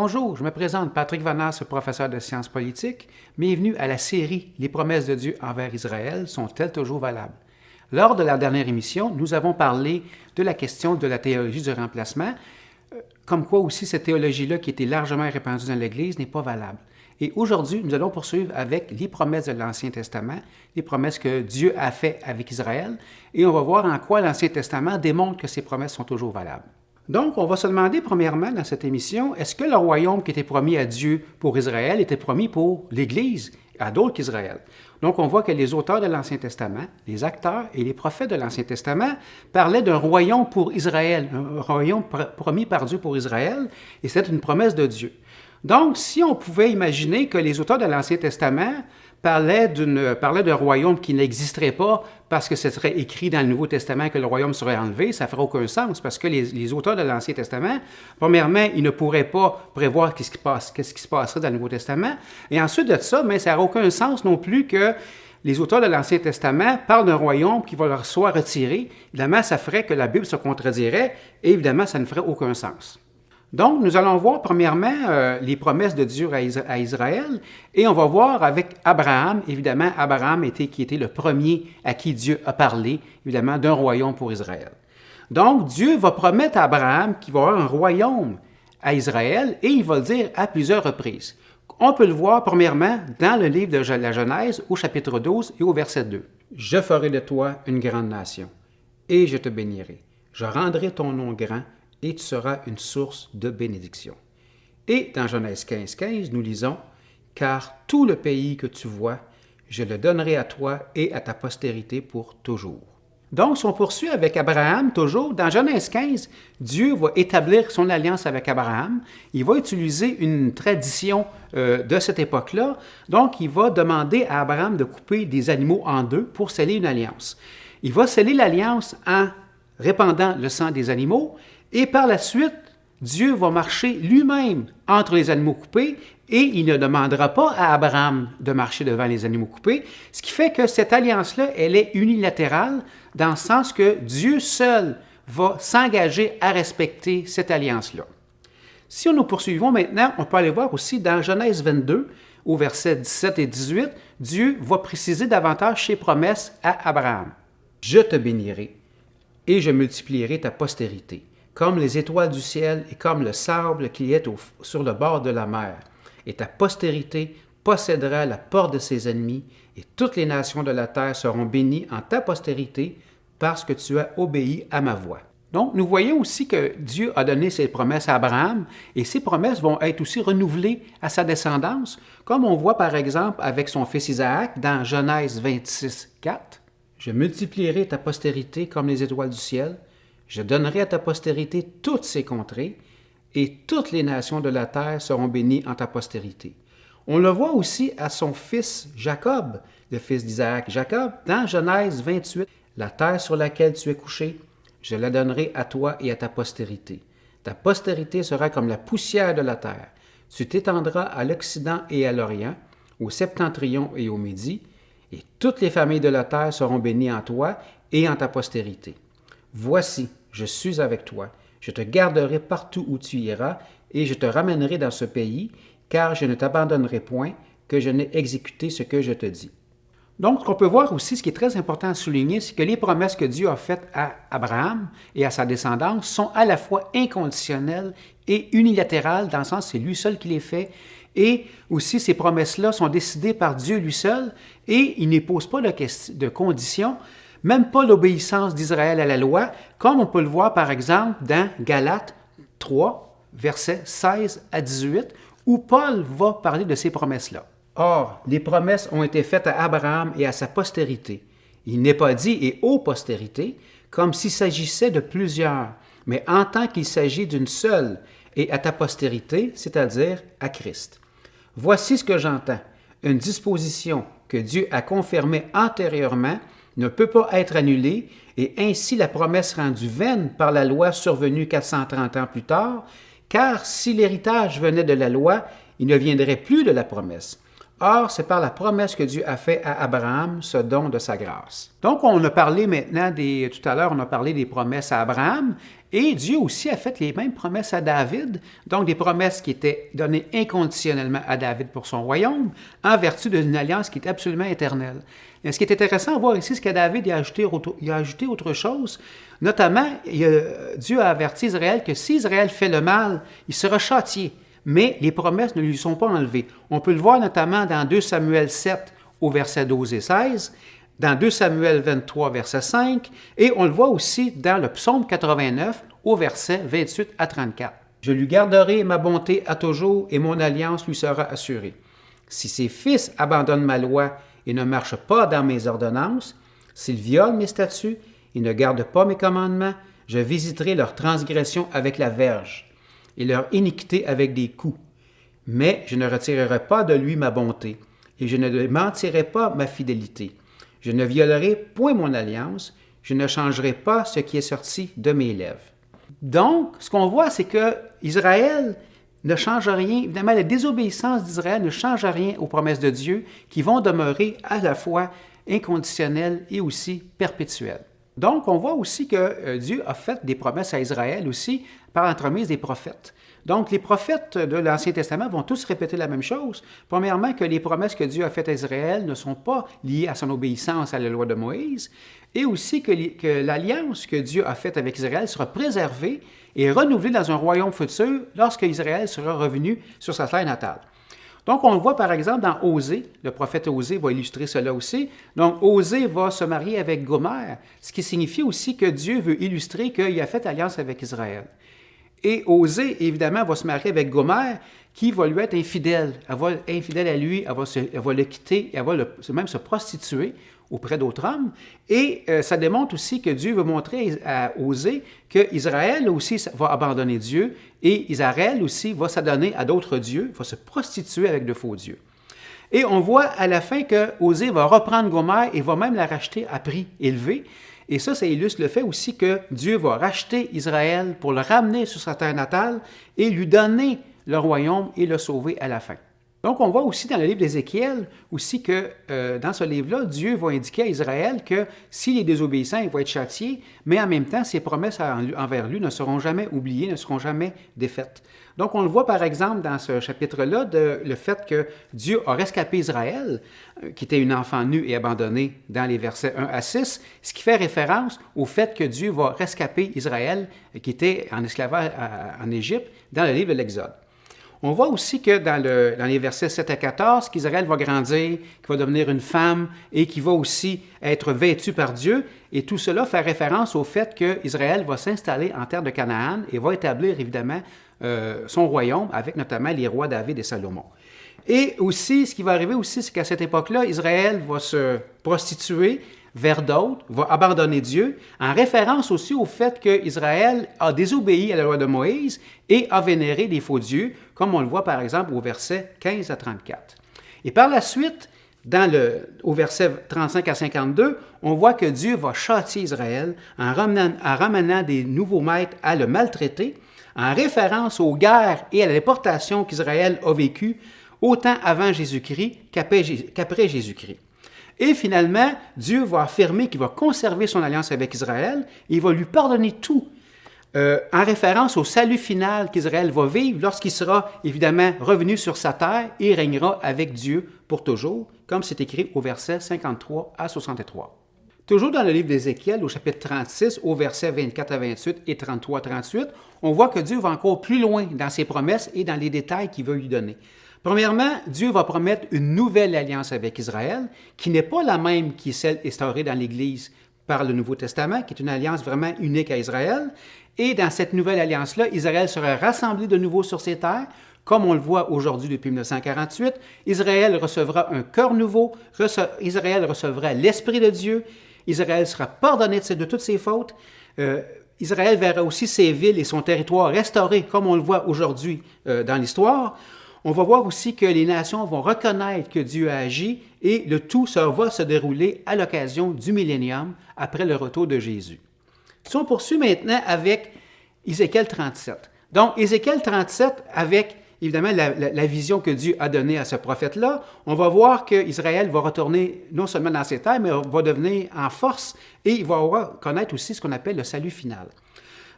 Bonjour, je me présente Patrick Vanasse, professeur de sciences politiques. Bienvenue à la série « Les promesses de Dieu envers Israël sont-elles toujours valables ?» Lors de la dernière émission, nous avons parlé de la question de la théologie du remplacement, comme quoi aussi cette théologie-là qui était largement répandue dans l'Église n'est pas valable. Et aujourd'hui, nous allons poursuivre avec les promesses de l'Ancien Testament, les promesses que Dieu a faites avec Israël, et on va voir en quoi l'Ancien Testament démontre que ces promesses sont toujours valables. Donc, on va se demander premièrement dans cette émission, est-ce que le royaume qui était promis à Dieu pour Israël était promis pour l'Église, à d'autres qu'Israël? Donc, on voit que les auteurs de l'Ancien Testament, les acteurs et les prophètes de l'Ancien Testament parlaient d'un royaume pour Israël, un royaume promis par Dieu pour Israël, et c'est une promesse de Dieu. Donc, si on pouvait imaginer que les auteurs de l'Ancien Testament parlaient d'un royaume qui n'existerait pas parce que ce serait écrit dans le Nouveau Testament que le royaume serait enlevé, ça ne ferait aucun sens parce que les auteurs de l'Ancien Testament, premièrement, ils ne pourraient pas prévoir qu'est-ce qui se passerait dans le Nouveau Testament. Et ensuite de ça, mais ça n'aurait aucun sens non plus que les auteurs de l'Ancien Testament parlent d'un royaume qui va leur soit retiré. Évidemment, ça ferait que la Bible se contredirait et évidemment, ça ne ferait aucun sens. Donc, nous allons voir premièrement les promesses de Dieu à Israël et on va voir avec Abraham, évidemment, Abraham qui était le premier à qui Dieu a parlé, évidemment, d'un royaume pour Israël. Donc, Dieu va promettre à Abraham qu'il va y avoir un royaume à Israël et il va le dire à plusieurs reprises. On peut le voir premièrement dans le livre de la Genèse au chapitre 12 et au verset 2. « Je ferai de toi une grande nation et je te bénirai. Je rendrai ton nom grand et tu seras une source de bénédiction. » Et dans Genèse 15, nous lisons « Car tout le pays que tu vois, je le donnerai à toi et à ta postérité pour toujours. » Donc, si on poursuit avec Abraham, toujours, dans Genèse 15, Dieu va établir son alliance avec Abraham. Il va utiliser une tradition de cette époque-là. Donc, il va demander à Abraham de couper des animaux en deux pour sceller une alliance. Il va sceller l'alliance en répandant le sang des animaux. Et par la suite, Dieu va marcher lui-même entre les animaux coupés et il ne demandera pas à Abraham de marcher devant les animaux coupés, ce qui fait que cette alliance-là, elle est unilatérale dans le sens que Dieu seul va s'engager à respecter cette alliance-là. Si nous poursuivons maintenant, on peut aller voir aussi dans Genèse 22, au verset 17 et 18, Dieu va préciser davantage ses promesses à Abraham. « Je te bénirai et je multiplierai ta postérité, comme les étoiles du ciel et comme le sable qui est sur le bord de la mer. Et ta postérité possédera la porte de ses ennemis, et toutes les nations de la terre seront bénies en ta postérité, parce que tu as obéi à ma voix. » Donc, nous voyons aussi que Dieu a donné ses promesses à Abraham, et ces promesses vont être aussi renouvelées à sa descendance, comme on voit par exemple avec son fils Isaac dans Genèse 26, 4. « Je multiplierai ta postérité comme les étoiles du ciel. Je donnerai à ta postérité toutes ces contrées, et toutes les nations de la terre seront bénies en ta postérité. » On le voit aussi à son fils Jacob, le fils d'Isaac Jacob, dans Genèse 28. « La terre sur laquelle tu es couché, je la donnerai à toi et à ta postérité. Ta postérité sera comme la poussière de la terre. Tu t'étendras à l'Occident et à l'Orient, au septentrion et au Midi, et toutes les familles de la terre seront bénies en toi et en ta postérité. Voici, je suis avec toi, je te garderai partout où tu iras, et je te ramènerai dans ce pays, car je ne t'abandonnerai point, que je n'ai exécuté ce que je te dis. » Donc, ce qu'on peut voir aussi, ce qui est très important à souligner, c'est que les promesses que Dieu a faites à Abraham et à sa descendance sont à la fois inconditionnelles et unilatérales, dans le sens que c'est lui seul qui les fait, et aussi ces promesses-là sont décidées par Dieu lui seul, et il ne pose pas de conditions, même pas l'obéissance d'Israël à la loi, comme on peut le voir par exemple dans Galates 3, versets 16 à 18, où Paul va parler de ces promesses-là. « Or, les promesses ont été faites à Abraham et à sa postérité. Il n'est pas dit « et aux postérités », comme s'il s'agissait de plusieurs, mais en tant qu'il s'agit d'une seule, et à ta postérité, c'est-à-dire à Christ. Voici ce que j'entends. Une disposition que Dieu a confirmée antérieurement ne peut pas être annulée, et ainsi la promesse rendue vaine par la loi survenue 430 ans plus tard, car si l'héritage venait de la loi, il ne viendrait plus de la promesse. Or, c'est par la promesse que Dieu a fait à Abraham ce don de sa grâce. Donc, on a parlé maintenant tout à l'heure, on a parlé des promesses à Abraham, et Dieu aussi a fait les mêmes promesses à David, donc des promesses qui étaient données inconditionnellement à David pour son royaume, en vertu d'une alliance qui est absolument éternelle. Et ce qui est intéressant à voir ici, c'est que David a ajouté autre chose. Notamment, Dieu a averti Israël que si Israël fait le mal, il sera châtié. Mais les promesses ne lui sont pas enlevées. On peut le voir notamment dans 2 Samuel 7 au verset 12 et 16, dans 2 Samuel 23 verset 5, et on le voit aussi dans le psaume 89 au verset 28 à 34. « Je lui garderai ma bonté à toujours et mon alliance lui sera assurée. Si ses fils abandonnent ma loi et ne marchent pas dans mes ordonnances, s'ils violent mes statuts et ne gardent pas mes commandements, je visiterai leur transgression avec la verge et leur iniquité avec des coups. Mais je ne retirerai pas de lui ma bonté, et je ne mentirai pas ma fidélité. Je ne violerai point mon alliance, je ne changerai pas ce qui est sorti de mes lèvres. » Donc, ce qu'on voit, c'est que Israël ne change rien. Évidemment, la désobéissance d'Israël ne change rien aux promesses de Dieu qui vont demeurer à la fois inconditionnelles et aussi perpétuelles. Donc, on voit aussi que Dieu a fait des promesses à Israël aussi par l'entremise des prophètes. Donc, les prophètes de l'Ancien Testament vont tous répéter la même chose. Premièrement, que les promesses que Dieu a faites à Israël ne sont pas liées à son obéissance à la loi de Moïse, et aussi que l'alliance que Dieu a faite avec Israël sera préservée et renouvelée dans un royaume futur lorsque Israël sera revenu sur sa terre natale. Donc, on le voit par exemple dans Osée, le prophète Osée va illustrer cela aussi. Donc, Osée va se marier avec Gomère, ce qui signifie aussi que Dieu veut illustrer qu'il a fait alliance avec Israël. Et Osée, évidemment, va se marier avec Gomère, qui va lui être infidèle. Elle va être infidèle à lui, elle va le quitter, elle va même se prostituer auprès d'autres hommes. Et ça démontre aussi que Dieu veut montrer à Osée qu'Israël aussi va abandonner Dieu et Israël aussi va s'adonner à d'autres dieux, va se prostituer avec de faux dieux. Et on voit à la fin que Osée va reprendre Gomère et va même la racheter à prix élevé. Et ça illustre le fait aussi que Dieu va racheter Israël pour le ramener sur sa terre natale et lui donner le royaume et le sauver à la fin. Donc, on voit aussi dans le livre d'Ézéchiel aussi que dans ce livre-là, Dieu va indiquer à Israël que s'il est désobéissant, il va être châtié, mais en même temps, ses promesses envers lui ne seront jamais oubliées, ne seront jamais défaites. Donc, on le voit par exemple dans ce chapitre-là, le fait que Dieu a rescapé Israël, qui était une enfant nue et abandonnée dans les versets 1 à 6, ce qui fait référence au fait que Dieu va rescaper Israël, qui était en esclavage en Égypte, dans le livre de l'Exode. On voit aussi que dans les versets 7 à 14, qu'Israël va grandir, qu'il va devenir une femme et qu'il va aussi être vêtu par Dieu. Et tout cela fait référence au fait qu'Israël va s'installer en terre de Canaan et va établir évidemment son royaume avec notamment les rois David et Salomon. Et aussi, ce qui va arriver aussi, c'est qu'à cette époque-là, Israël va se prostituer vers d'autres, va abandonner Dieu, en référence aussi au fait qu'Israël a désobéi à la loi de Moïse et a vénéré des faux dieux, comme on le voit par exemple au verset 15 à 34. Et par la suite, au verset 35 à 52, on voit que Dieu va châtier Israël en ramenant des nouveaux maîtres à le maltraiter, en référence aux guerres et à la déportation qu'Israël a vécues autant avant Jésus-Christ qu'après Jésus-Christ. Et finalement, Dieu va affirmer qu'il va conserver son alliance avec Israël et il va lui pardonner tout, en référence au salut final qu'Israël va vivre lorsqu'il sera évidemment revenu sur sa terre et régnera avec Dieu pour toujours, comme c'est écrit au verset 53 à 63. Toujours dans le livre d'Ézéchiel, au chapitre 36, au verset 24 à 28 et 33 à 38, on voit que Dieu va encore plus loin dans ses promesses et dans les détails qu'il veut lui donner. Premièrement, Dieu va promettre une nouvelle alliance avec Israël, qui n'est pas la même qui celle instaurée dans l'Église par le Nouveau Testament, qui est une alliance vraiment unique à Israël. Et dans cette nouvelle alliance-là, Israël sera rassemblé de nouveau sur ses terres, comme on le voit aujourd'hui depuis 1948. Israël recevra un cœur nouveau, Israël recevra l'Esprit de Dieu, Israël sera pardonné de toutes ses fautes. Israël verra aussi ses villes et son territoire restaurés, comme on le voit aujourd'hui dans l'histoire. On va voir aussi que les nations vont reconnaître que Dieu a agi et le tout ça va se dérouler à l'occasion du millénium après le retour de Jésus. Si on poursuit maintenant avec Ézéchiel 37. Donc, Ézéchiel 37 avec évidemment la vision que Dieu a donnée à ce prophète-là, on va voir qu'Israël va retourner non seulement dans ses terres, mais va devenir en force et il va connaître aussi ce qu'on appelle le salut final.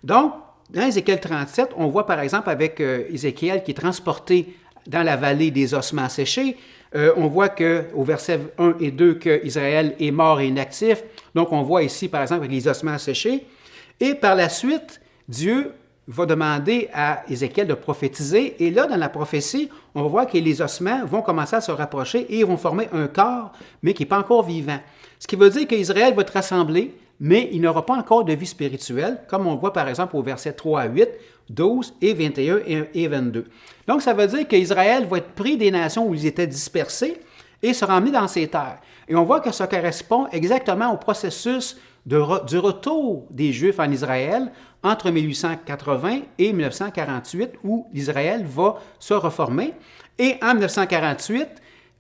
Donc, dans Ézéchiel 37, on voit par exemple avec Ézéchiel qui est transporté dans la vallée des ossements séchés, on voit qu'au verset 1 et 2 qu'Israël est mort et inactif. Donc, on voit ici, par exemple, avec les ossements séchés. Et par la suite, Dieu va demander à Ézéchiel de prophétiser. Et là, dans la prophétie, on va voir que les ossements vont commencer à se rapprocher et ils vont former un corps, mais qui n'est pas encore vivant. Ce qui veut dire qu'Israël va être rassemblé, mais il n'aura pas encore de vie spirituelle, comme on voit par exemple au verset 3 à 8, 12 et 21 et 22. Donc, ça veut dire qu'Israël va être pris des nations où ils étaient dispersés et se ramener dans ses terres. Et on voit que ça correspond exactement au processus du retour des Juifs en Israël entre 1880 et 1948, où l'Israël va se reformer. Et en 1948,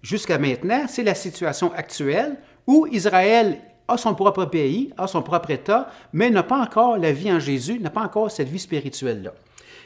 jusqu'à maintenant, c'est la situation actuelle où Israël a son propre pays, a son propre État, mais n'a pas encore la vie en Jésus, n'a pas encore cette vie spirituelle-là.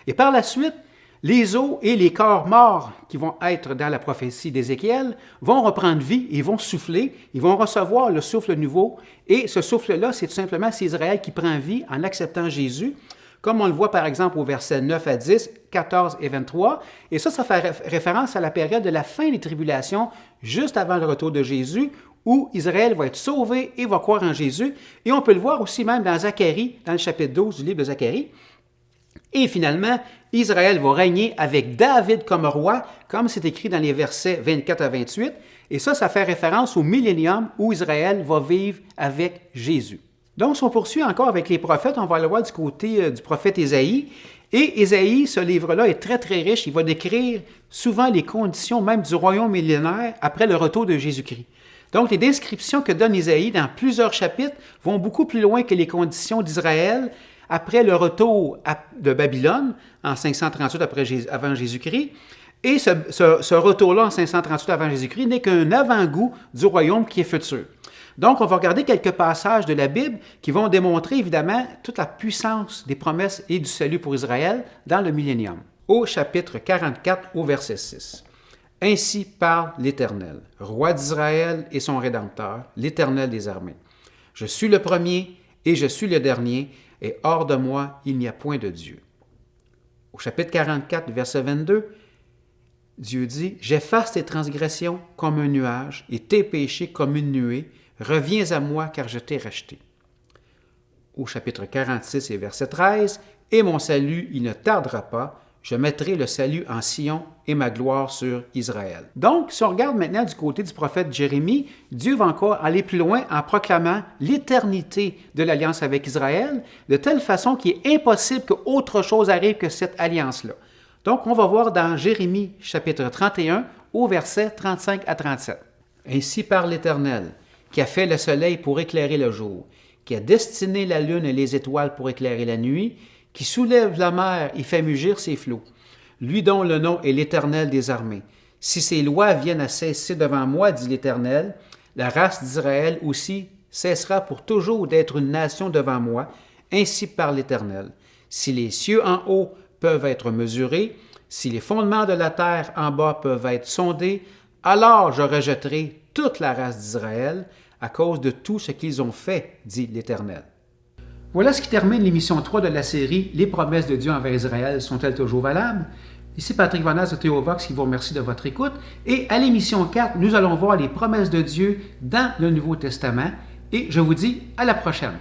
Et par la suite, les os et les corps morts qui vont être dans la prophétie d'Ézéchiel vont reprendre vie, ils vont souffler, ils vont recevoir le souffle nouveau. Et ce souffle-là, c'est tout simplement c'est Israël qui prend vie en acceptant Jésus, comme on le voit par exemple au verset 9 à 10, 14 et 23. Et ça fait référence à la période de la fin des tribulations, juste avant le retour de Jésus, où Israël va être sauvé et va croire en Jésus. Et on peut le voir aussi même dans Zacharie, dans le chapitre 12 du livre de Zacharie. Et finalement, Israël va régner avec David comme roi, comme c'est écrit dans les versets 24 à 28. Et ça fait référence au millénium où Israël va vivre avec Jésus. Donc, si on poursuit encore avec les prophètes, on va le voir du côté du prophète Ésaïe. Et Ésaïe, ce livre-là est très, très riche. Il va décrire souvent les conditions même du royaume millénaire après le retour de Jésus-Christ. Donc, les descriptions que donne Ésaïe dans plusieurs chapitres vont beaucoup plus loin que les conditions d'Israël après le retour de Babylone en 538 avant Jésus-Christ. Et ce retour-là en 538 avant Jésus-Christ n'est qu'un avant-goût du royaume qui est futur. Donc, on va regarder quelques passages de la Bible qui vont démontrer évidemment toute la puissance des promesses et du salut pour Israël dans le millénium. Au chapitre 44, au verset 6. « Ainsi parle l'Éternel, roi d'Israël et son Rédempteur, l'Éternel des armées. Je suis le premier et je suis le dernier, et hors de moi, il n'y a point de Dieu. » Au chapitre 44, verset 22, Dieu dit « J'efface tes transgressions comme un nuage et tes péchés comme une nuée. Reviens à moi, car je t'ai racheté. » Au chapitre 46 et verset 13, « Et mon salut, il ne tardera pas. Je mettrai le salut en Sion et ma gloire sur Israël. » Donc, si on regarde maintenant du côté du prophète Jérémie, Dieu va encore aller plus loin en proclamant l'éternité de l'alliance avec Israël, de telle façon qu'il est impossible qu'autre chose arrive que cette alliance-là. Donc, on va voir dans Jérémie, chapitre 31, au verset 35 à 37. « Ainsi parle l'Éternel, qui a fait le soleil pour éclairer le jour, qui a destiné la lune et les étoiles pour éclairer la nuit, qui soulève la mer et fait mugir ses flots, lui dont le nom est l'Éternel des armées. Si ces lois viennent à cesser devant moi, dit l'Éternel, la race d'Israël aussi cessera pour toujours d'être une nation devant moi, ainsi parle l'Éternel. Si les cieux en haut peuvent être mesurés, si les fondements de la terre en bas peuvent être sondés, alors je rejetterai toute la race d'Israël à cause de tout ce qu'ils ont fait, dit l'Éternel. » Voilà ce qui termine l'émission 3 de la série « Les promesses de Dieu envers Israël sont-elles toujours valables ?» Ici Patrick Vanaz de Théovox qui vous remercie de votre écoute. Et à l'émission 4, nous allons voir les promesses de Dieu dans le Nouveau Testament. Et je vous dis à la prochaine.